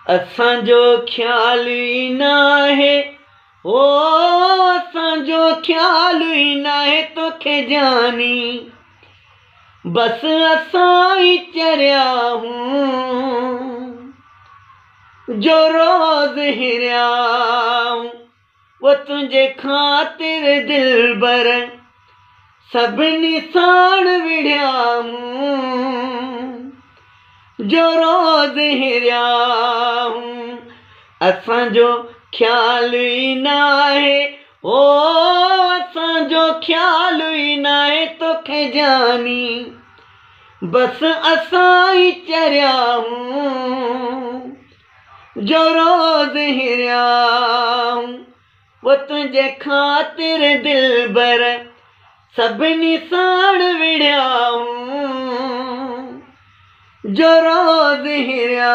असांजो ख्याल ई नाहे, ओ असांजो ख्याल ई नाहे तोखे जानी, बस असां ही चरिया हूं जो रोज हिरिया हूं। वो तुझे खातिर दिलबर सभिनी साण विढ़िया हूं जो रोज हिरिया हूं। असांजो ख्याल ई नाहे, ओ असांजो ख्याल ई नाहे तोखे जानी, बस असां ही चरिया हूं जो रोज हिरिया हूं। वो तुझे खातिर दिलबर सभिनी साण विढ़िया हूं जो रोज हिरिया